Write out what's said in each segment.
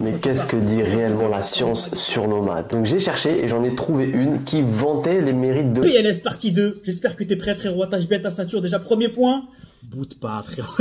Mais qu'est-ce que dit réellement la science sur nos maths? Donc j'ai cherché et j'en ai trouvé une qui vantait les mérites de PLS partie 2. J'espère que t'es prêt, frérot. Attache bien ta ceinture. Déjà, premier point. Boute pas, frérot.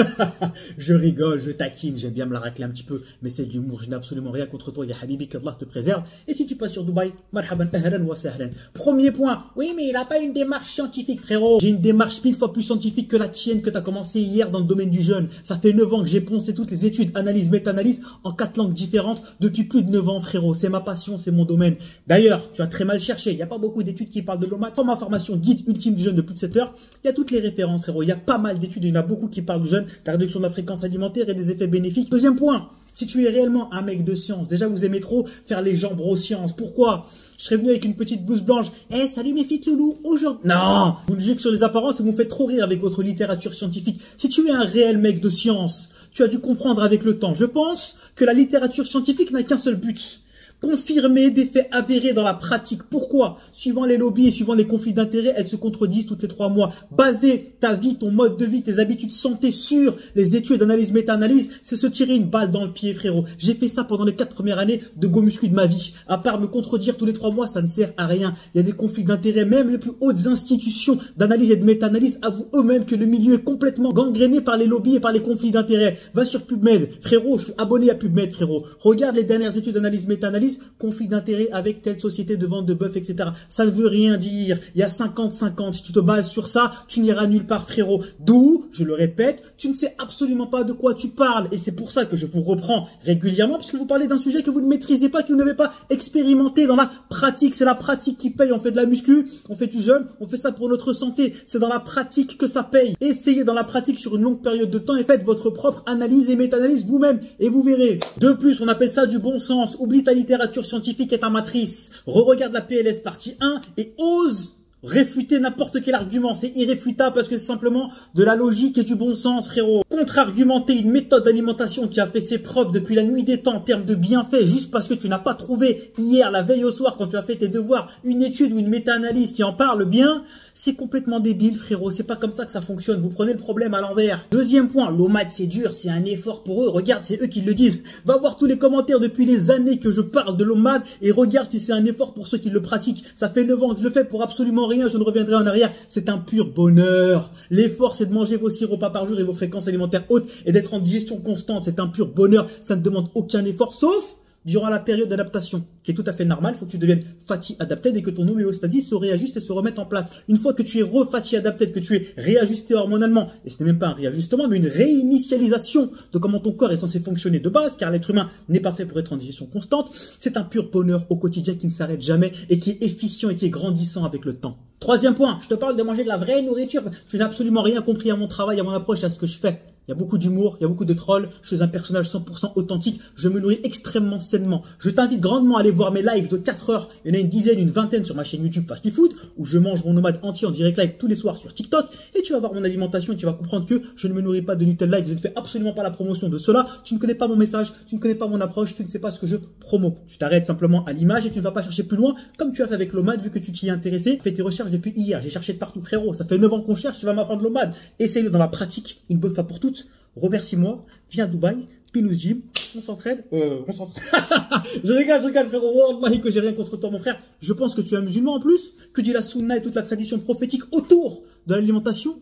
Je rigole, je taquine, j'aime bien me la racler un petit peu, mais c'est de l'humour, je n'ai absolument rien contre toi, ya Habibi, qu'Allah te préserve. Et si tu passes sur Dubaï, marhaban, ahlan wa sahlan. Premier point, oui, mais il n'a pas une démarche scientifique, frérot. J'ai une démarche 1000 fois plus scientifique que la tienne que tu as commencé hier dans le domaine du jeûne. Ça fait 9 ans que j'ai poncé toutes les études, analyses, méta-analyses en 4 langues différentes depuis plus de 9 ans, frérot. C'est ma passion, c'est mon domaine. D'ailleurs, tu as très mal cherché, il n'y a pas beaucoup d'études qui parlent de l'OMAD. Pour ma formation guide ultime du jeûne de plus de 7 heures, il y a toutes les références, frérot. Il y a pas mal d'études, il y en a beaucoup qui parlent du jeûne, la réduction de la fréquence alimentaire et des effets bénéfiques. Deuxième point, si tu es réellement un mec de science, déjà vous aimez trop faire les jambes aux sciences. Pourquoi? Je serais venu avec une petite blouse blanche. Eh, salut mes filles loulou, aujourd'hui. Non, vous ne jugez que sur les apparences et vous me faites trop rire avec votre littérature scientifique. Si tu es un réel mec de science, tu as dû comprendre avec le temps. Je pense que la littérature scientifique n'a qu'un seul but. Confirmer des faits avérés dans la pratique. Pourquoi? Suivant les lobbies et suivant les conflits d'intérêts, elles se contredisent toutes les 3 mois. Baser ta vie, ton mode de vie, tes habitudes santé sur les études d'analyse, méta-analyse, c'est se tirer une balle dans le pied, frérot. J'ai fait ça pendant les 4 premières années de go muscu de ma vie. À part me contredire tous les 3 mois, ça ne sert à rien. Il y a des conflits d'intérêts, même les plus hautes institutions d'analyse et de méta-analyse avouent eux-mêmes que le milieu est complètement gangréné par les lobbies et par les conflits d'intérêts. Va sur PubMed, frérot, je suis abonné à PubMed, frérot. Regarde les dernières études d'analyse, méta-analyse, conflit d'intérêt avec telle société de vente de bœuf, etc. Ça ne veut rien dire. Il y a 50-50. Si tu te bases sur ça, tu n'iras nulle part, frérot. D'où, je le répète, tu ne sais absolument pas de quoi tu parles. Et c'est pour ça que je vous reprends régulièrement, puisque vous parlez d'un sujet que vous ne maîtrisez pas, que vous n'avez pas expérimenté dans la pratique. C'est la pratique qui paye. On fait de la muscu, on fait du jeûne, on fait ça pour notre santé. C'est dans la pratique que ça paye. Essayez dans la pratique sur une longue période de temps et faites votre propre analyse et méta-analyse vous-même et vous verrez. De plus, on appelle ça du bon sens. Oublie ta littérature scientifique et ta matrice. Re-regarde la PLS partie 1 et ose réfuter n'importe quel argument. C'est irréfutable parce que c'est simplement de la logique et du bon sens, frérot. Contre-argumenter une méthode d'alimentation qui a fait ses preuves depuis la nuit des temps en termes de bienfaits juste parce que tu n'as pas trouvé hier, la veille au soir, quand tu as fait tes devoirs, une étude ou une méta-analyse qui en parle bien, c'est complètement débile, frérot. C'est pas comme ça que ça fonctionne. Vous prenez le problème à l'envers. Deuxième point, l'OMAD c'est dur, c'est un effort pour eux. Regarde, c'est eux qui le disent. Va voir tous les commentaires depuis les années que je parle de l'OMAD et regarde si c'est un effort pour ceux qui le pratiquent. Ça fait 9 ans que je le fais pour absolument rien. Je ne reviendrai en arrière. C'est un pur bonheur. L'effort, c'est de manger vos 6 repas par jour et vos fréquences alimentaires hautes et d'être en digestion constante. C'est un pur bonheur. Ça ne demande aucun effort, sauf durant la période d'adaptation, qui est tout à fait normale. Il faut que tu deviennes fatty adapté et que ton homéostasie se réajuste et se remette en place. Une fois que tu es re-fatty adapté, que tu es réajusté hormonalement, et ce n'est même pas un réajustement, mais une réinitialisation de comment ton corps est censé fonctionner de base, car l'être humain n'est pas fait pour être en digestion constante, c'est un pur bonheur au quotidien qui ne s'arrête jamais et qui est efficient et qui est grandissant avec le temps. Troisième point, je te parle de manger de la vraie nourriture. Tu n'as absolument rien compris à mon travail, à mon approche, à ce que je fais. Il y a beaucoup d'humour, il y a beaucoup de trolls. Je suis un personnage 100% authentique. Je me nourris extrêmement sainement. Je t'invite grandement à aller voir mes lives de 4 heures. Il y en a une dizaine, une vingtaine sur ma chaîne YouTube Fast Food, où je mange mon nomade entier en direct live tous les soirs sur TikTok. Et tu vas voir mon alimentation et tu vas comprendre que je ne me nourris pas de Nutella Live. Je ne fais absolument pas la promotion de cela. Tu ne connais pas mon message, tu ne connais pas mon approche, tu ne sais pas ce que je promo. Tu t'arrêtes simplement à l'image et tu ne vas pas chercher plus loin, comme tu as fait avec l'OMAD, vu que tu t'y es intéressé. Fais tes recherches depuis hier. J'ai cherché de partout, frérot. Ça fait 9 ans qu'on cherche, tu vas m'apprendre l'OMAD. Essaye-le dans la pratique, une bonne fois pour toutes. Remercie-moi, viens à Dubaï, Pinous Gym, on s'entraide. Je rigole, frérot. Wallahi que j'ai rien contre toi, mon frère. Je pense que tu es un musulman en plus, que dit la sunna et toute la tradition prophétique autour de l'alimentation.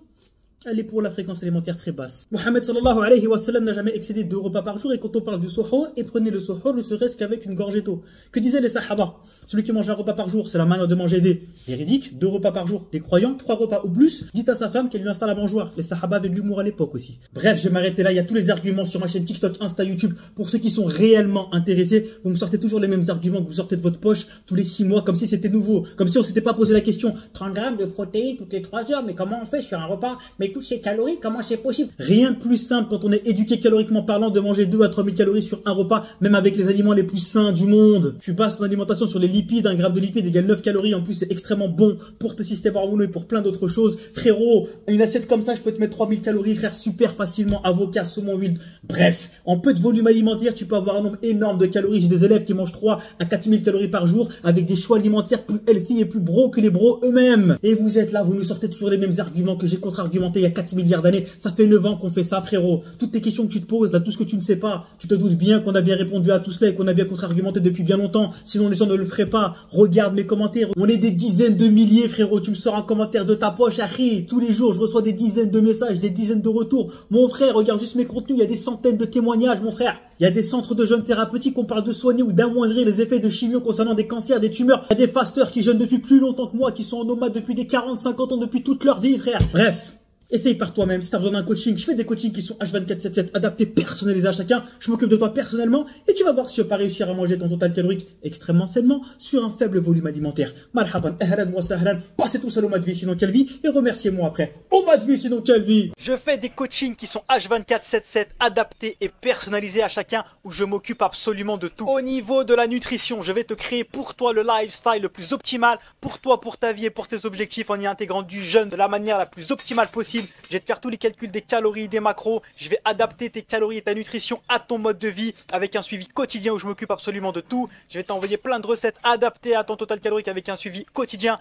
Elle est pour la fréquence alimentaire très basse. Mohammed sallallahu alayhi wa sallam n'a jamais excédé 2 repas par jour. Et quand on parle du suhoor, et prenez le suhoor ne serait-ce qu'avec une gorgée d'eau. Que disaient les sahaba? Celui qui mange un repas par jour, c'est la manière de manger des véridiques. 2 repas par jour, des croyants. 3 repas ou plus. Dites à sa femme qu'elle lui installe la mangeoire. Les sahaba avaient de l'humour à l'époque aussi. Bref, je vais m'arrêter là. Il y a tous les arguments sur ma chaîne TikTok, Insta, YouTube. Pour ceux qui sont réellement intéressés, vous me sortez toujours les mêmes arguments que vous sortez de votre poche tous les 6 mois, comme si c'était nouveau. Comme si on s'était pas posé la question. 30 grammes de protéines toutes les 3 heures. Mais comment on fait sur un repas? Mais toutes ces calories, comment c'est possible? Rien de plus simple quand on est éduqué caloriquement parlant de manger 2 à 3 000 calories sur un repas, même avec les aliments les plus sains du monde. Tu bases ton alimentation sur les lipides, 1 gramme de lipides égale 9 calories. En plus, c'est extrêmement bon pour tes systèmes hormonaux et pour plein d'autres choses. Frérot, une assiette comme ça, je peux te mettre 3000 calories, frère, super facilement. Avocat, saumon, huile. Bref, en peu de volume alimentaire, tu peux avoir un nombre énorme de calories. J'ai des élèves qui mangent 3 à 4000 calories par jour avec des choix alimentaires plus healthy et plus bro que les bros eux-mêmes. Et vous êtes là, vous nous sortez toujours les mêmes arguments que j'ai contre-argumentés alimenté il y a 4 milliards d'années. Ça fait 9 ans qu'on fait ça, frérot. Toutes tes questions que tu te poses, là, tout ce que tu ne sais pas, tu te doutes bien qu'on a bien répondu à tout cela et qu'on a bien contre-argumenté depuis bien longtemps. Sinon, les gens ne le feraient pas. Regarde mes commentaires. On est des dizaines de milliers, frérot. Tu me sors un commentaire de ta poche, Harry. Tous les jours, je reçois des dizaines de messages, des dizaines de retours. Mon frère, regarde juste mes contenus. Il y a des centaines de témoignages, mon frère. Il y a des centres de jeûne thérapeutique. On parle de soigner ou d'amoindrir les effets de chimio concernant des cancers, des tumeurs. Il y a des fasteurs qui jeûnent depuis plus longtemps que moi, qui sont en nomade depuis des 40, 50 ans, depuis toute leur vie, frère. Bref. Essaye par toi-même, si tu as besoin d'un coaching, je fais des coachings qui sont H24/7 adaptés, personnalisés à chacun, je m'occupe de toi personnellement et tu vas voir si tu vas pas réussir à manger ton total calorique extrêmement sainement sur un faible volume alimentaire. Marhaban, ahlan wa sahlan, passez tous à l'Omadvi sinon quelle vie et remerciez-moi après. Omadvi sinon quelle vie. Je fais des coachings qui sont H24/7 adaptés et personnalisés à chacun où je m'occupe absolument de tout. Au niveau de la nutrition, je vais te créer pour toi le lifestyle le plus optimal pour toi, pour ta vie et pour tes objectifs en y intégrant du jeûne de la manière la plus optimale possible. Je vais te faire tous les calculs des calories, des macros. Je vais adapter tes calories et ta nutrition à ton mode de vie avec un suivi quotidien où je m'occupe absolument de tout. Je vais t'envoyer plein de recettes adaptées à ton total calorique avec un suivi quotidien.